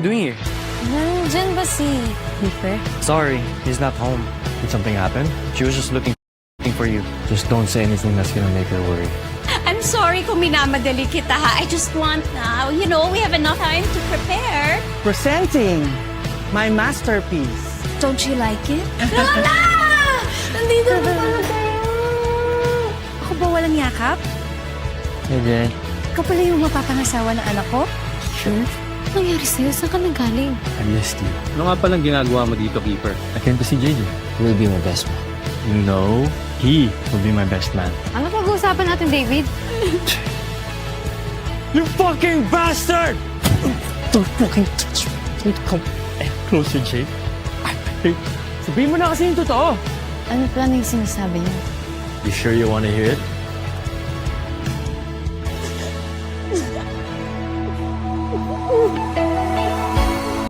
you doing here? Nandyan ba si Clipper? Sorry, he's not home. Did something happen? She was just looking for you. Just don't say anything that's gonna make her worry. I'm sorry kung minamadali kita ha. I just want now. You know, we have enough time to prepare. Presenting my masterpiece. Don't you like it? Lola! Nandito na pala kayo! Ako ba walang yakap? Hey, Jen. Ikaw pala yung mapapangasawa ng anak ko? Sure? Anong nangyari sa'yo? Saan ka nanggaling? I missed you. Ano nga palang ginagawa mo dito, Keeper? I came to see JJ. He will be my best man. No, he will be my best man. Ano pag-uusapan natin, David? You fucking bastard! Don't fucking touch me. Don't come closer, Jake. Sabihin mo na kasi yung totoo. Ano pa yung sinasabi niyo? You sure you want to hear it?